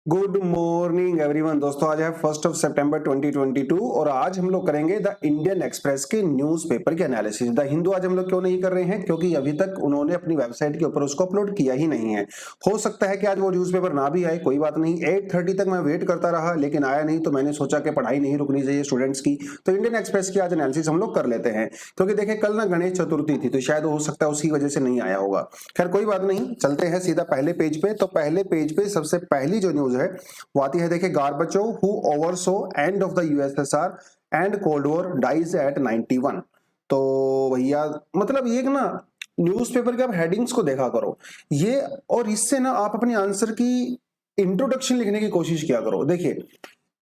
Good morning everyone. दोस्तों आज है 1 सितंबर 2022 और आज हम लोग करेंगे द इंडियन एक्सप्रेस के न्यूज़पेपर के एनालिसिस। द हिंदू आज हम लोग क्यों नहीं कर रहे हैं? क्योंकि अभी तक उन्होंने अपनी वेबसाइट के ऊपर उसको अपलोड किया ही नहीं है। हो सकता है कि आज वो न्यूज़पेपर ना भी आए, कोई बात नहीं। 8:30 तक मैं वेट करता रहा लेकिन आया नहीं, तो मैंने सोचा कि पढ़ाई नहीं रुकनी चाहिए स्टूडेंट्स की, तो इंडियन एक्सप्रेस की आज एनालिसिस हम लोग कर लेते हैं। क्योंकि देखिए कल ना गणेश चतुर्थी थी, तो शायद हो सकता है उसी वजह से नहीं आया होगा। खैर कोई बात नहीं, चलते हैं सीधा पहले पेज पे। तो पहले पेज पे सबसे पहली जो न्यूज है वो आती है, देखिए, Gorbachev who oversaw end of the USSR and cold war dies at 91। तो भैया मतलब ये ना न्यूज़पेपर के आप हेडिंग्स को देखा करो ये, और इससे ना आप अपनी आंसर की इंट्रोडक्शन लिखने की कोशिश किया करो। देखिए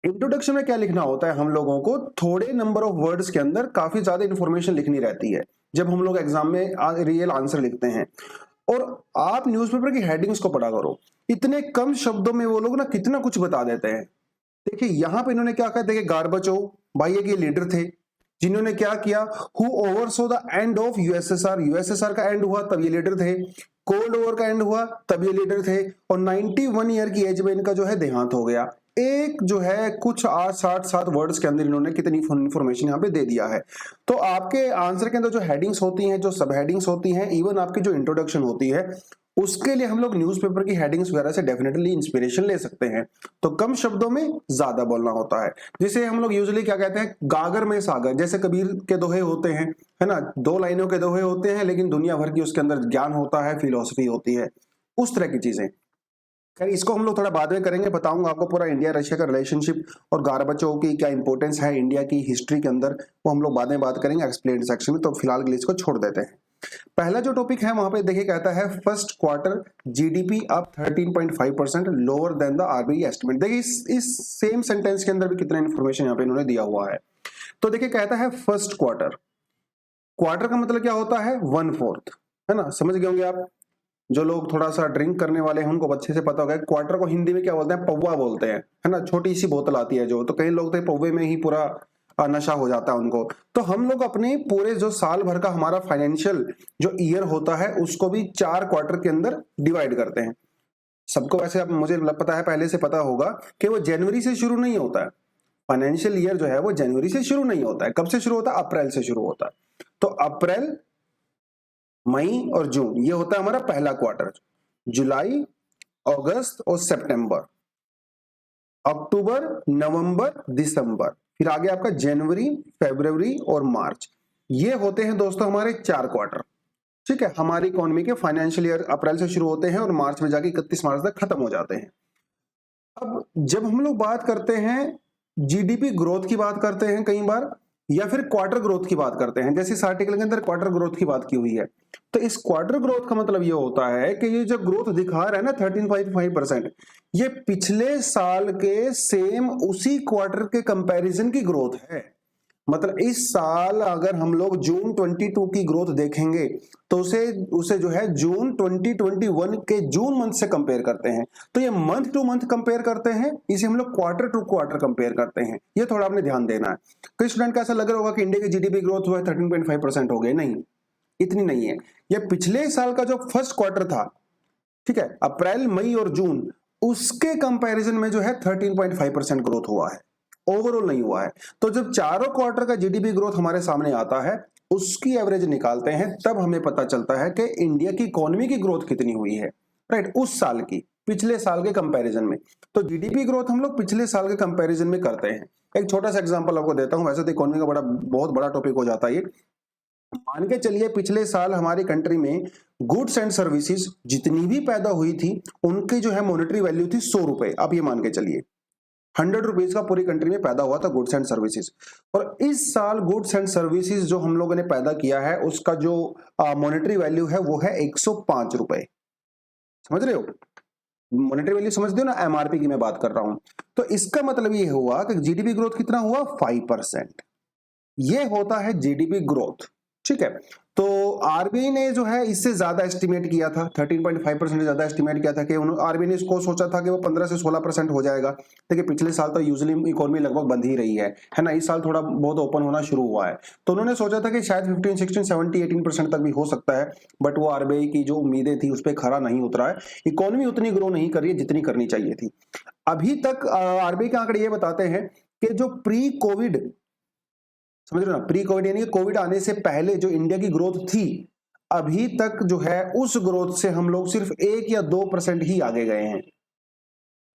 इंट्रोडक्शन में क्या लिखना होता है, हम लोगों को थोड़े नंबर ऑफ वर्ड्स के अंदर काफी ज्यादा इंफॉर्मेशन लिखनी रहती है जब हम लोग एग्जाम में रियल आंसर लिखते हैं। और आप न्यूज़पेपर की हेडिंग्स को पढ़ा करो, इतने कम शब्दों में वो लोग ना कितना कुछ बता देते हैं। देखिए यहां पे इन्होंने क्या कहा, देखिए गार्बचोव भाई एक ये लीडर थे जिन्होंने क्या किया, who oversaw the end of USSR, USSR का एंड हुआ तब ये लीडर थे, कोल्ड वॉर का एंड हुआ तब ये लीडर थे, और 91 ईयर की एज में इनका जो है देहांत हो गया। एक जो है कुछ 8-7 वर्ड्स के अंदर इन्होंने कितनी इंफॉर्मेशन यहाँ पे दे दिया है। तो आपके आंसर के अंदर जो हेडिंग्स होती हैं, जो सब हेडिंग्स होती हैं, इवन आपकी जो इंट्रोडक्शन होती है, उसके लिए हम लोग न्यूज़पेपर की हेडिंग्स वगैरह से डेफिनेटली इंस्पिरेशन ले सकते हैं। तो कम शब्दों में ज्यादा बोलना होता है, जिसे हम लोग यूजुअली क्या कहते हैं, गागर में सागर। जैसे कबीर के दोहे होते हैं, है ना, 2 लाइनों के दोहे होते हैं लेकिन दुनिया भर की उसके अंदर ज्ञान होता है, फिलोसफी होती है, उस तरह की चीजें। खैर इसको हम लोग थोड़ा बाद में करेंगे, बताऊंगा आपको पूरा इंडिया रशिया का रिलेशनशिप और गार्बचोव की क्या इंपॉर्टेंस है इंडिया की हिस्ट्री के अंदर, वो हम लोग बाद में बात करेंगे एक्सप्लेन सेक्शन में। तो फिलहाल के लिए इसको छोड़ देते हैं। पहला जो टॉपिक है वहां पे देखिए कहता है first quarter GDP up 13.5% lower than the RBI estimate. देखिए इस सेम सेंटेंस के अंदर भी कितना इन्फॉर्मेशन यहाँ पे इन्होंने दिया हुआ है। तो देखिए कहता है फर्स्ट क्वार्टर, क्वार्टर का मतलब क्या होता है, 1/4, है ना, समझ गए होंगे आप। जो लोग थोड़ा सा ड्रिंक करने वाले हैं उनको अच्छे से पता होगा क्वार्टर को हिंदी में क्या बोलते हैं, पौवा बोलते हैं, है ना, छोटी सी बोतल आती है जो, तो कई लोग तो पौवे में ही पूरा नशा हो जाता है उनको। तो हम लोग अपने पूरे जो साल भर का हमारा फाइनेंशियल जो ईयर होता है उसको भी 4 क्वार्टर के अंदर डिवाइड करते हैं। सबको वैसे अब मुझे पता है, पहले से पता होगा कि वो जनवरी से शुरू नहीं होता है। फाइनेंशियल ईयर जो है वो जनवरी से शुरू नहीं होता है। कब से शुरू होता है? अप्रैल से शुरू होता है। तो अप्रैल, मई और जून ये होता है हमारा पहला क्वार्टर। जुलाई, अगस्त और सितंबर, अक्टूबर, नवंबर, दिसंबर, फिर आगे आपका जनवरी, फरवरी और मार्च, ये होते हैं दोस्तों हमारे 4 क्वार्टर। ठीक है, हमारी इकोनॉमी के फाइनेंशियल ईयर अप्रैल से शुरू होते हैं और मार्च में जाके 31 मार्च तक खत्म हो जाते हैं। अब जब हम लोग बात करते हैं जीडीपी ग्रोथ की बात करते हैं कई बार, या फिर क्वार्टर ग्रोथ की बात करते हैं, जैसे इस आर्टिकल के अंदर क्वार्टर ग्रोथ की बात की हुई है, तो इस क्वार्टर ग्रोथ का मतलब ये होता है कि ये जो ग्रोथ दिखा रहा है ना 13.5%, ये पिछले साल के सेम उसी क्वार्टर के कंपैरिजन की ग्रोथ है। मतलब इस साल अगर हम लोग जून 22 की ग्रोथ देखेंगे तो उसे उसे जो है जून 2021 के जून मंथ से कंपेयर करते हैं। तो ये मंथ टू मंथ कंपेयर करते हैं, इसे हम लोग क्वार्टर टू क्वार्टर कंपेयर करते हैं। ये थोड़ा आपने ध्यान देना है। कई स्टूडेंट का ऐसा लग रहा होगा कि इंडिया की जीडीपी ग्रोथ हुआ है 13.5% हो गई, नहीं, इतनी नहीं है। ये पिछले साल का जो फर्स्ट क्वार्टर था, ठीक है, अप्रैल, मई और जून, उसके कंपैरिजन में जो है 13.5% ग्रोथ हुआ है, ओवरऑल नहीं हुआ है। तो जब चारों क्वार्टर का जीडीपी ग्रोथ हमारे सामने आता है, उसकी एवरेज निकालते हैं, तब हमें पता चलता है कि इंडिया की इकोनॉमी की ग्रोथ कितनी हुई है, राइट, उस साल की पिछले साल के कंपैरिजन में। तो जीडीपी ग्रोथ हम लोग पिछले साल के कंपैरिजन में करते हैं। एक छोटा सा एग्जांपल आपको देता हूं, वैसे तो इकोनॉमी का बहुत बड़ा टॉपिक हो जाता है ये। मान के चलिए पिछले साल हमारी कंट्री में गुड्स एंड सर्विसेज जितनी भी पैदा हुई थी उनकी जो है मॉनेटरी वैल्यू थी 100 रुपए। आप ये मान के चलिए 100 रुपीज का पूरी कंट्री में पैदा हुआ था गुड्स एंड सर्विसेज। और इस साल गुड्स एंड सर्विसेज जो हम लोगों ने पैदा किया है उसका जो मॉनेटरी वैल्यू है वो है 105 रुपए। समझ रहे हो? मॉनेटरी वैल्यू समझते हो ना, एमआरपी की मैं बात कर रहा हूं। तो इसका मतलब ये हुआ कि जीडीपी ग्रोथ कितना हुआ, 5%। ये होता है जीडीपी ग्रोथ। ठीक है। तो आरबीआई ने जो है इससे ज्यादा एस्टिमेट किया था, 13.5% ज्यादा एस्टिमेट किया था कि आरबीआई ने इसको सोचा था कि वो 15 से 16% हो जाएगा। देखिए पिछले साल तो यूजुअली इकोनॉमी लगभग बंद ही रही है ना, इस साल थोड़ा बहुत ओपन होना शुरू हुआ है, तो उन्होंने सोचा था कि शायद 15, 16, 17, 18% तक भी हो सकता है, बट वो आरबीआई की जो उम्मीदें थी उस पर खरा नहीं उतरा है। इकोनॉमी उतनी ग्रो नहीं कर रही है जितनी करनी चाहिए थी। अभी तक आरबीआई के आंकड़े ये बताते हैं कि जो प्री कोविड, समझ रहे हो ना, प्री कोविड यानी कोविड आने से पहले जो इंडिया की ग्रोथ थी, अभी तक जो है उस ग्रोथ से हम लोग सिर्फ 1 या 2% ही आगे गए हैं,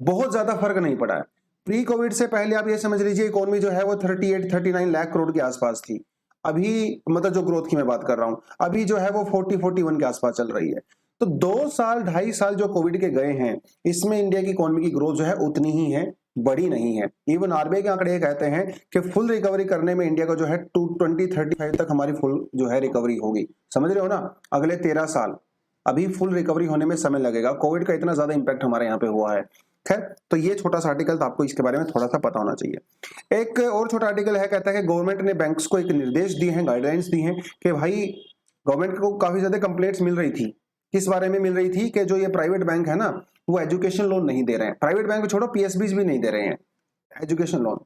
बहुत ज्यादा फर्क नहीं पड़ा है। प्री कोविड से पहले आप ये समझ लीजिए इकोनॉमी जो है वो 38-39 लाख करोड़ के आसपास थी। अभी मतलब जो ग्रोथ की मैं बात कर रहा हूं, अभी जो है वो 40-41 के आसपास चल रही है। तो 2 साल 2.5 साल जो कोविड के गए हैं, इसमें इंडिया की इकोनॉमी की ग्रोथ जो है उतनी ही है, बड़ी नहीं है। इवन आरबीआई के आंकड़े कहते हैं कि फुल रिकवरी करने में इंडिया को जो है 2035 तक हमारी फुल जो है रिकवरी होगी। समझ रहे हो ना, अगले 13 साल अभी फुल रिकवरी होने में समय लगेगा। कोविड का इतना ज्यादा इंपैक्ट हमारे यहाँ पे हुआ है। खैर, तो ये छोटा सा आर्टिकल था, आपको इसके बारे में थोड़ा सा पता होना चाहिए। एक और छोटा आर्टिकल है, कहता है कि गवर्नमेंट ने बैंक्स को एक निर्देश दिए हैं, गाइडलाइंस दी हैं कि भाई गवर्नमेंट को काफी ज्यादा कंप्लेंट्स मिल रही थी। किस बारे में मिल रही थी कि जो ये प्राइवेट बैंक है ना, वो एजुकेशन लोन नहीं दे रहे हैं। प्राइवेट बैंक छोड़ो, पीएसबीज भी नहीं दे रहे हैं एजुकेशन लोन।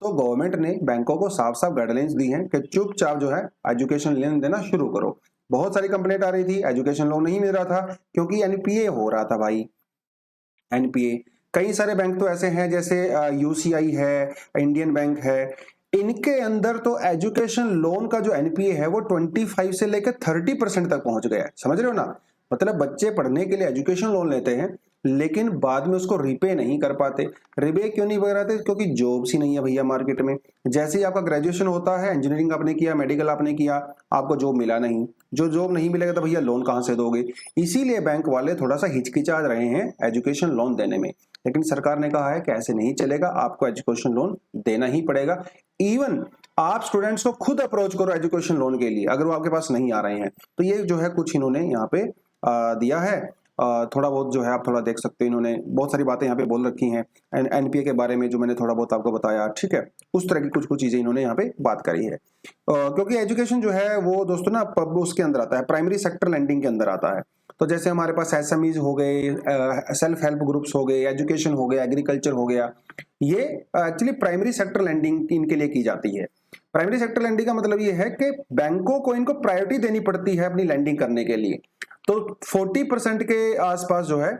तो गवर्नमेंट ने बैंकों को साफ साफ गाइडलाइंस दी हैं कि चुपचाप जो है एजुकेशन लोन देना शुरू करो। बहुत सारी कंप्लेंट आ रही थी, एजुकेशन लोन नहीं मिल रहा था क्योंकि एनपीए हो रहा था भाई, एनपीए। कई सारे बैंक तो ऐसे हैं जैसे यूसीआई है, इंडियन बैंक है, इनके अंदर तो एजुकेशन लोन का जो एनपीए है वो 25 से लेकर 30% तक पहुंच गया है। समझ रहे हो ना, मतलब बच्चे पढ़ने के लिए एजुकेशन लोन लेते हैं लेकिन बाद में उसको रिपे नहीं कर पाते। रिपे क्यों नहीं कर पाते? क्योंकि जॉब्स ही नहीं है भैया मार्केट में। जैसे ही आपका ग्रेजुएशन होता है, इंजीनियरिंग आपने किया, मेडिकल आपने किया, आपको जॉब मिला नहीं, जो जॉब नहीं मिलेगा तो भैया लोन कहां से दोगे? इसीलिए बैंक वाले थोड़ा सा हिचकिचा रहे हैं एजुकेशन लोन देने में। लेकिन सरकार ने कहा है कि ऐसे नहीं चलेगा, आपको एजुकेशन लोन देना ही पड़ेगा। इवन आप स्टूडेंट्स को खुद अप्रोच करो एजुकेशन लोन के लिए अगर वो आपके पास नहीं आ रहे हैं। तो ये जो है कुछ इन्होंने यहाँ पे दिया है। थोड़ा बहुत जो है आप थोड़ा देख सकते हैं, इन्होंने बहुत सारी बातें यहाँ पे बोल रखी हैं एनपीए के बारे में, जो मैंने थोड़ा बहुत आपको बताया। ठीक है, उस तरह की कुछ कुछ चीजें इन्होंने यहाँ पे बात करी है। क्योंकि एजुकेशन जो है वो दोस्तों ना पब उसके अंदर आता है, प्राइमरी सेक्टर लैंडिंग के अंदर आता है। तो जैसे हमारे पास एसएमईज हो गए, सेल्फ हेल्प ग्रुप्स हो गए, एजुकेशन हो गया, एग्रीकल्चर हो गया, ये एक्चुअली प्राइमरी सेक्टर लैंडिंग इनके लिए की जाती है। प्राइमरी सेक्टर लैंडिंग का मतलब ये है कि बैंकों को इनको प्रायोरिटी देनी पड़ती है अपनी लैंडिंग करने के लिए। तो 40% के आसपास जो है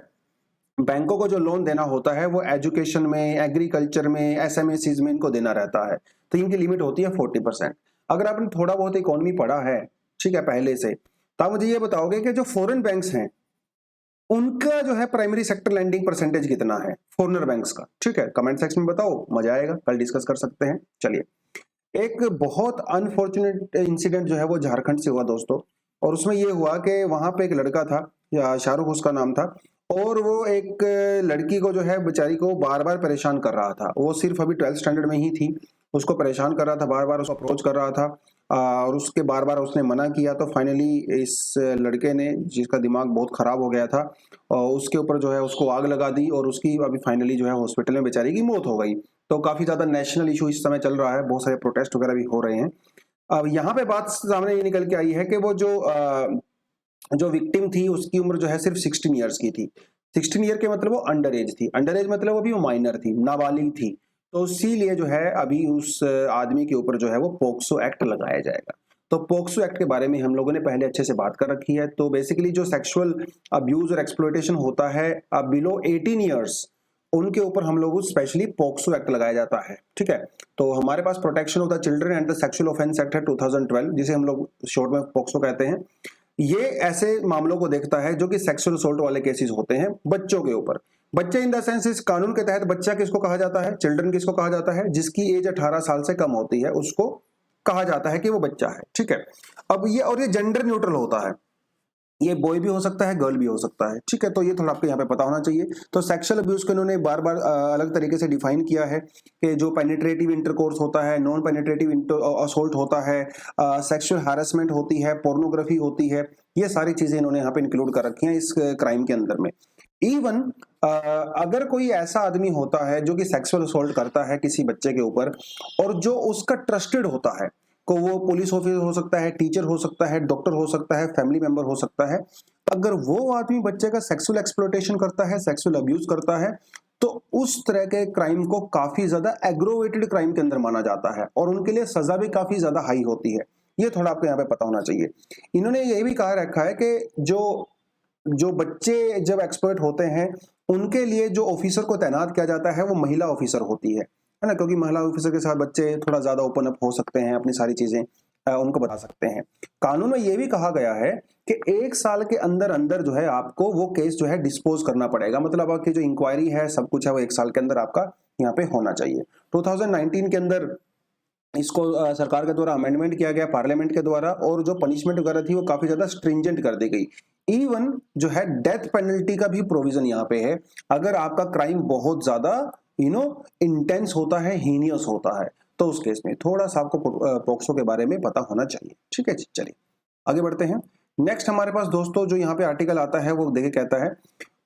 बैंकों को जो लोन देना होता है वो एजुकेशन में, एग्रीकल्चर में, एसएमएसीज में इनको देना रहता है। तो इनकी लिमिट होती है 40%। अगर आपने थोड़ा बहुत इकोनॉमी पढ़ा है, ठीक है, पहले से, तो आप मुझे ये बताओगे कि जो फॉरेन बैंक्स हैं उनका जो है प्राइमरी सेक्टर लैंडिंग परसेंटेज कितना है फॉरेनर बैंक्स का? ठीक है, कमेंट सेक्शन में बताओ, मजा आएगा, कल डिस्कस कर सकते हैं। चलिए, एक बहुत अनफॉर्चुनेट इंसिडेंट जो है वो झारखंड से हुआ दोस्तों। और उसमें ये हुआ कि वहां पे एक लड़का था, शाहरुख उसका नाम था, और वो एक लड़की को जो है बेचारी को बार बार परेशान कर रहा था। वो सिर्फ अभी 12th स्टैंडर्ड में ही थी, उसको परेशान कर रहा था, बार बार उसको अप्रोच कर रहा था, और उसके बार बार उसने मना किया। तो फाइनली इस लड़के ने, जिसका दिमाग बहुत खराब हो गया था, और उसके ऊपर जो है उसको आग लगा दी, और उसकी अभी फाइनली जो है हॉस्पिटल में बेचारी की मौत हो गई। तो काफी ज्यादा नेशनल इशू इस समय चल रहा है, बहुत सारे प्रोटेस्ट वगैरह भी हो रहे हैं। अब यहाँ पे बात सामने ये निकल के आई है कि वो जो विक्टिम थी उसकी उम्र जो है सिर्फ 16 ईयर्स की थी। 16 ईयर के मतलब वो अंडर एज थी, अंडर एज मतलब अभी वो माइनर थी, नाबालिग थी। तो इसीलिए जो है अभी उस आदमी के ऊपर जो है वो पोक्सो एक्ट लगाया जाएगा। तो पोक्सो एक्ट के बारे में हम लोगों ने पहले अच्छे से बात कर रखी है। तो बेसिकली जो सेक्सुअल अब्यूज और एक्सप्लॉयटेशन होता है बिलो 18 ईयर्स, उनके ऊपर हम लोग स्पेशली पोक्सो एक्ट लगाया जाता है। ठीक है, तो हमारे पास protection of the children and the sexual offence act है 2012, जिसे हम लोग शॉर्ट में पोक्सो कहते हैं। ये ऐसे मामलों को देखता है जो कि सेक्सुअल असॉल्ट वाले केसेस होते हैं बच्चों के ऊपर। बच्चे इन द सेंस इस कानून के तहत बच्चा किसको कहा जाता है, चिल्ड्रन किसको कहा जाता है? जिसकी एज 18 साल से कम होती है उसको कहा जाता है कि वो बच्चा है। ठीक है, अब ये, और ये जेंडर न्यूट्रल होता है, ये बॉय भी हो सकता है, गर्ल भी हो सकता है। ठीक है, तो ये थोड़ा आपको यहाँ पे पता होना चाहिए। तो सेक्सुअल अब्यूज को इन्होंने बार बार अलग तरीके से डिफाइन किया है कि जो पेनिट्रेटिव इंटरकोर्स होता है, नॉन पेनिट्रेटिव असोल्ट होता है, सेक्सुअल हैरेसमेंट होती है, पोर्नोग्राफी होती है, ये सारी चीजें इन्होंने यहाँ पे इंक्लूड कर रखी हैं इस क्राइम के अंदर में। इवन अगर कोई ऐसा आदमी होता है जो कि सेक्सुअल असोल्ट करता है किसी बच्चे के ऊपर, और जो उसका ट्रस्टेड होता है, को वो पुलिस ऑफिसर हो सकता है, टीचर हो सकता है, डॉक्टर हो सकता है, फैमिली मेंबर हो सकता है। अगर वो आदमी बच्चे का सेक्सुअल एक्सप्लॉयटेशन करता है, सेक्सुअल अब्यूज करता है, तो उस तरह के क्राइम को काफी ज्यादा एग्रोवेटेड क्राइम के अंदर माना जाता है और उनके लिए सजा भी काफी ज्यादा हाई होती है। ये थोड़ा आपको यहाँ पे पता होना चाहिए। इन्होंने ये भी कहा रखा है कि जो जो बच्चे जब एक्सपर्ट होते हैं उनके लिए जो ऑफिसर को तैनात किया जाता है वो महिला ऑफिसर होती है ना, क्योंकि महिला ऑफिसर के साथ बच्चे थोड़ा ज्यादा ओपन अप हो सकते हैं, अपनी सारी चीजें उनको बता सकते हैं। कानून में ये भी कहा गया है कि 1 साल के अंदर अंदर जो है आपको वो केस जो है डिस्पोज करना पड़ेगा, मतलब आपकी जो इंक्वायरी है सब कुछ है वो 1 साल के अंदर आपका यहाँ पे होना चाहिए। 2019 के अंदर इसको सरकार के द्वारा अमेंडमेंट किया गया पार्लियामेंट के द्वारा, और जो पनिशमेंट वगैरह थी वो काफी ज्यादा स्ट्रिंजेंट कर दी गई। इवन जो है डेथ पेनल्टी का भी प्रोविजन यहाँ पे है, अगर आपका क्राइम बहुत ज्यादा इंटेंस होता है, हीनियस होता है, तो उस केस में थोड़ा सा आपको पोक्सो के बारे में पता होना चाहिए। ठीक है जी, चलिए आगे बढ़ते हैं। नेक्स्ट हमारे पास दोस्तों जो यहाँ पे आर्टिकल आता है वो देखे कहता है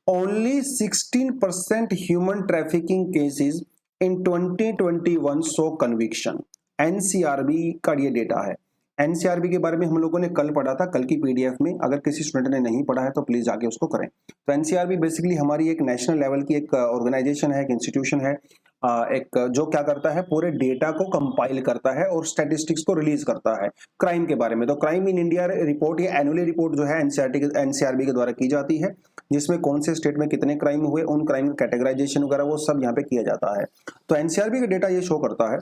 only 16% human trafficking cases in 2021 so conviction. NCRB का ये डेटा है। एनसीआरबी के बारे में हम लोगों ने कल पढ़ा था, कल की पीडीएफ में, अगर किसी स्टूडेंट ने नहीं पढ़ा है तो प्लीज जाके उसको करें। तो एनसीआरबी बेसिकली हमारी एक नेशनल लेवल की एक ऑर्गेनाइजेशन है, एक इंस्टीट्यूशन है, एक जो क्या करता है पूरे डेटा को कंपाइल करता है और स्टैटिस्टिक्स को रिलीज करता है क्राइम के बारे में। तो क्राइम इन इंडिया रिपोर्ट या एनुअली रिपोर्ट जो है एनसीआरबी के द्वारा की जाती है, जिसमें कौन से स्टेट में कितने क्राइम हुए, उन क्राइम का कैटेगराइजेशन वगैरह वो सब यहाँ पे किया जाता है। तो एनसीआरबी का डेटा ये शो करता है,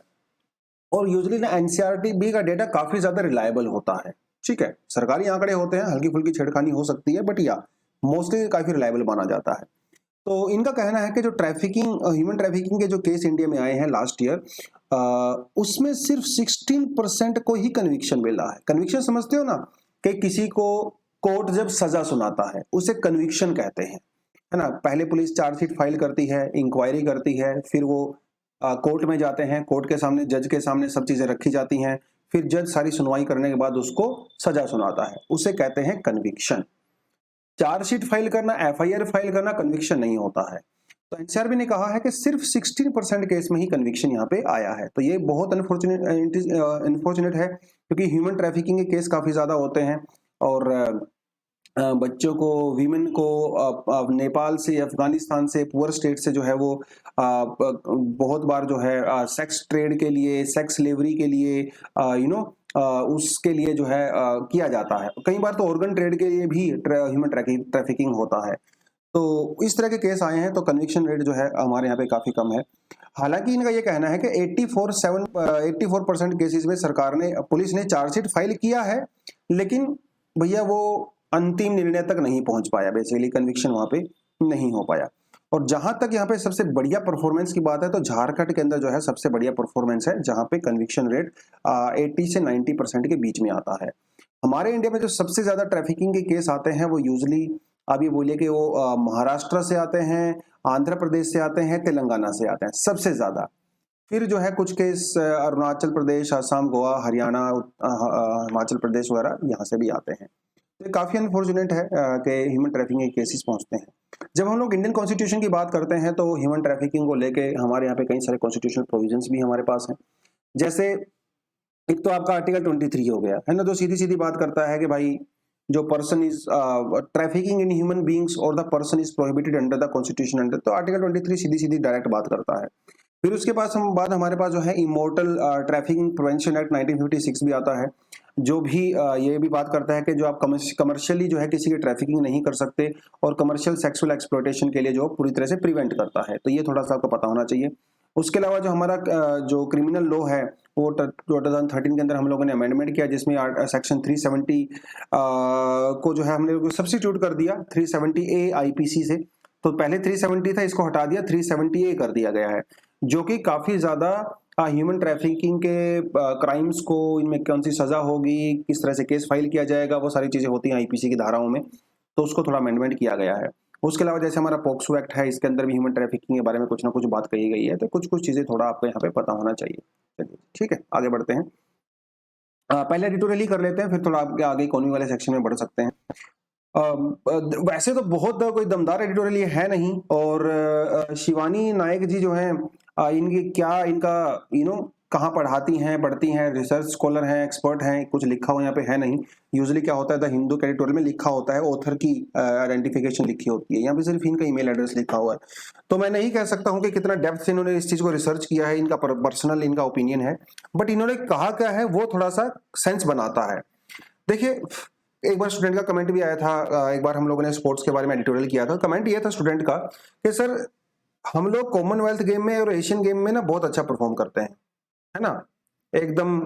और यूजुअली ना एनसीआरबी का डेटा काफी ज्यादा रिलायबल होता है। ठीक है, सरकारी आंकड़े होते हैं, हल्की फुल्की छेड़खानी हो सकती है, बट या मोस्टली काफी रिलायबल माना जाता है। तो इनका कहना है कि जो ह्यूमन ट्रैफिकिंग के जो केस इंडिया में आए हैं लास्ट ईयर, उसमें सिर्फ 16% को ही कन्विक्शन मिला है। कन्विक्शन समझते हो ना, कि किसी को कोर्ट जब सजा सुनाता है उसे कन्विक्शन कहते हैं, है ना। पहले पुलिस चार्जशीट फाइल करती है, इंक्वायरी करती है, फिर वो कोर्ट में जाते हैं, कोर्ट के सामने जज के सामने सब चीजें रखी जाती हैं, फिर जज सारी सुनवाई करने के बाद उसको सजा सुनाता है, उसे कहते हैं कन्विक्शन। चार्जशीट फाइल करना, एफआईआर फाइल करना कन्विक्शन नहीं होता है। तो एनसीआरबी ने कहा है कि सिर्फ 16% केस में ही कन्विक्शन यहाँ पे आया है। तो ये बहुत अनफॉर्चुनेट है, क्योंकि ह्यूमन ट्रैफिकिंग के केस काफी ज्यादा होते हैं, और बच्चों को, वीमेन को नेपाल से, अफगानिस्तान से, पुअर स्टेट से जो है वो बहुत बार जो है सेक्स ट्रेड के लिए, सेक्स लेवरी के लिए उसके लिए जो है किया जाता है। कई बार तो ऑर्गन ट्रेड के लिए भी ह्यूमन ट्रैफिकिंग होता है। तो इस तरह के केस आए हैं, तो कन्विक्शन रेट जो है हमारे यहाँ पे काफी कम है। हालांकि इनका ये कहना है कि 84% केसेस में सरकार ने, पुलिस ने चार्जशीट फाइल किया है, लेकिन भैया वो अंतिम निर्णय तक नहीं पहुंच पाया, बेसिकली कन्विक्शन वहां पे नहीं हो पाया। और जहां तक यहाँ पे सबसे बढ़िया परफॉर्मेंस की बात है, तो झारखंड के अंदर जो है सबसे बढ़िया परफॉर्मेंस है, जहां पे कन्विक्शन रेट 80 से 90% के बीच में आता है। हमारे इंडिया में जो सबसे ज्यादा ट्रैफिकिंग के केस आते हैं वो यूजली, आप ये बोलिए कि वो महाराष्ट्र से आते हैं, आंध्र प्रदेश से आते हैं, तेलंगाना से आते हैं सबसे ज्यादा। फिर जो है कुछ केस अरुणाचल प्रदेश, असम, गोवा, हरियाणा, हिमाचल प्रदेश वगैरह यहाँ से भी आते हैं। तो काफी अनफॉर्चुनेट है कि ह्यूमन ट्रैफिकिंग के केसेस पहुंचते हैं। जब हम लोग इंडियन कॉन्स्टिट्यूशन की बात करते हैं तो ह्यूमन ट्रैफिकिंग को लेके हमारे यहाँ पे कई सारे कॉन्स्टिट्यूशनल प्रोविजंस भी हमारे पास हैं। जैसे एक तो आपका आर्टिकल 23 हो गया है ना, जो सीधी सीधी बात करता है कि भाई जो person is trafficking in human beings और the person is prohibited under the constitution under, तो आर्टिकल 23 सीधी सीधी डायरेक्ट बात करता है। फिर उसके बाद हमारे पास जो है इमोरटल ट्रैफिकिंग प्रिवेंशन एक्ट 1956 भी आता है, जो भी ये भी बात करता है कि जो आप कमर्शियली जो है किसी की ट्रैफिकिंग नहीं कर सकते, और कमर्शियल सेक्सुअल एक्सप्लॉयटेशन के लिए जो पूरी तरह से प्रिवेंट करता है। तो ये थोड़ा सा आपको पता होना चाहिए। उसके अलावा जो हमारा जो क्रिमिनल लॉ है वो 2013 के अंदर हम लोगों ने अमेंडमेंट किया, जिसमें सेक्शन 370 को जो है हमने सब्स्टिट्यूट कर दिया 370A आईपीसी से। तो पहले 370 था, इसको हटा दिया 370A कर दिया गया है, जो कि काफी ज्यादा ह्यूमन ट्रैफिकिंग के क्राइम्स को, इनमें कौन सी सजा होगी, किस तरह से केस फाइल किया जाएगा, वो सारी चीजें होती हैं आईपीसी की धाराओं में, तो उसको थोड़ा अमेंडमेंट किया गया है। उसके अलावा जैसे हमारा पॉक्सो एक्ट है, इसके अंदर भी ह्यूमन ट्रैफिकिंग के बारे में कुछ ना कुछ बात कही गई है, तो कुछ कुछ चीजें थोड़ा आपको यहाँ पे पता होना चाहिए। चलिए ठीक है, आगे बढ़ते हैं। पहले एडिटोरियल ही कर लेते हैं, फिर थोड़ा आगे इकोनॉमी वाले सेक्शन में बढ़ सकते हैं। वैसे तो बहुत कोई दमदार एडिटोरियल ये है नहीं, और शिवानी नायक जी जो हैं, इनकी क्या इनका कहाँ पढ़ाती हैं, पढ़ती हैं, रिसर्च स्कॉलर हैं, एक्सपर्ट हैं, कुछ लिखा हुआ यहाँ पे है नहीं। यूजुअली क्या होता है, द हिंदू के एडिटोरियल में लिखा होता है, ऑथर की आइडेंटिफिकेशन लिखी होती है, यहाँ पे सिर्फ इनका ईमेल एड्रेस लिखा हुआ है। तो मैं नहीं कह सकता हूँ कि कितना डेप्थ से इन्होंने इस चीज को रिसर्च किया है, इनका पर्सनल इनका ओपिनियन है, बट इन्होंने कहा क्या है वो थोड़ा सा सेंस बनाता है। देखिए, एक बार स्टूडेंट का कमेंट भी आया था, एक बार हम लोगों ने स्पोर्ट्स के बारे में एडिटोरियल किया था, कमेंट ये था स्टूडेंट का कि सर हम लोग कॉमनवेल्थ गेम में और एशियन गेम में ना बहुत अच्छा परफॉर्म करते हैं, है ना, एकदम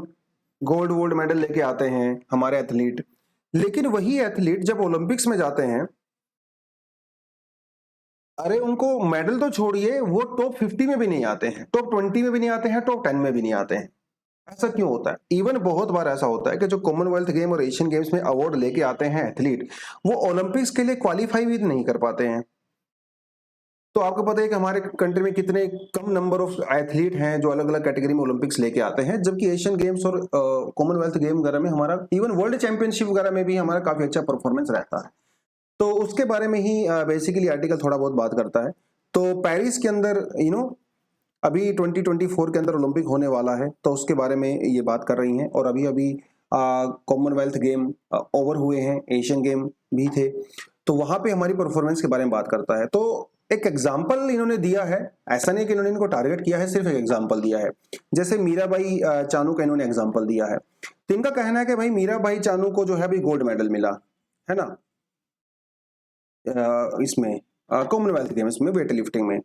गोल्ड वोल्ड मेडल लेके आते हैं हमारे एथलीट, लेकिन वही एथलीट जब ओलंपिक्स में जाते हैं, अरे उनको मेडल तो छोड़िए, वो टॉप 50 में भी नहीं आते हैं, टॉप 20 में भी नहीं आते हैं, टॉप 10 में भी नहीं आते हैं। ऐसा क्यों होता है? इवन बहुत बार ऐसा होता है कि जो कॉमनवेल्थ गेम और एशियन गेम्स में अवार्ड लेके आते हैं एथलीट, वो ओलंपिक्स के लिए क्वालिफाई भी नहीं कर पाते हैं। तो आपको पता है कि हमारे कंट्री में कितने कम नंबर ऑफ एथलीट हैं जो अलग अलग कैटेगरी में ओलंपिक्स लेके आते हैं, जबकि एशियन गेम्स और कॉमनवेल्थ गेम वगैरह में हमारा, इवन वर्ल्ड चैंपियनशिप वगैरह में भी हमारा काफी अच्छा परफॉर्मेंस रहता है। तो उसके बारे में ही बेसिकली आर्टिकल थोड़ा बहुत बात करता है। तो पेरिस के अंदर अभी 2024 के अंदर ओलंपिक होने वाला है, तो उसके बारे में ये बात कर रही हैं। और अभी अभी कॉमनवेल्थ गेम ओवर हुए हैं, एशियन गेम भी थे, तो वहां पे हमारी परफॉर्मेंस के बारे में बात करता है। तो एक एग्जाम्पल इन्होंने दिया है, ऐसा नहीं कि इन्होंने इनको टारगेट किया है, सिर्फ एक एग्जाम्पल दिया है। जैसे मीराबाई चानू का इन्होंने एग्जाम्पल दिया है। तो इनका कहना है कि भाई मीराबाई चानू को जो है अभी गोल्ड मेडल मिला है ना, इसमें कॉमनवेल्थ गेम्स में वेट लिफ्टिंग में,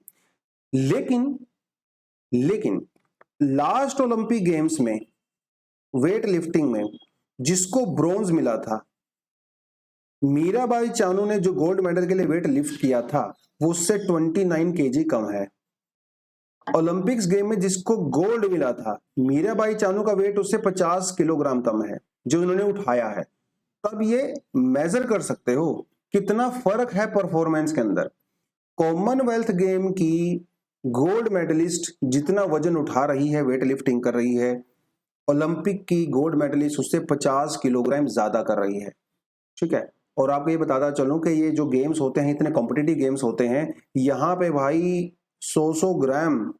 लेकिन लास्ट ओलंपिक गेम्स में वेट लिफ्टिंग में जिसको ब्रोंज मिला था, मीराबाई चानू ने जो गोल्ड मेडल के लिए वेट लिफ्ट किया था वो उससे 29 केजी कम है। ओलंपिक्स गेम में जिसको गोल्ड मिला था, मीराबाई चानू का वेट उससे 50 किलोग्राम कम है जो उन्होंने उठाया है। तब ये मेजर कर सकते हो कितना फर्क है परफॉर्मेंस के अंदर। कॉमनवेल्थ गेम की गोल्ड मेडलिस्ट जितना वजन उठा रही है, वेट लिफ्टिंग कर रही है, ओलंपिक की गोल्ड मेडलिस्ट उससे 50 किलोग्राम ज्यादा कर रही है। ठीक है, और आपको ये बताता चलूं कि ये जो गेम्स होते हैं, इतने कॉम्पिटिटिव गेम्स होते हैं, यहाँ पे भाई 100 ग्राम,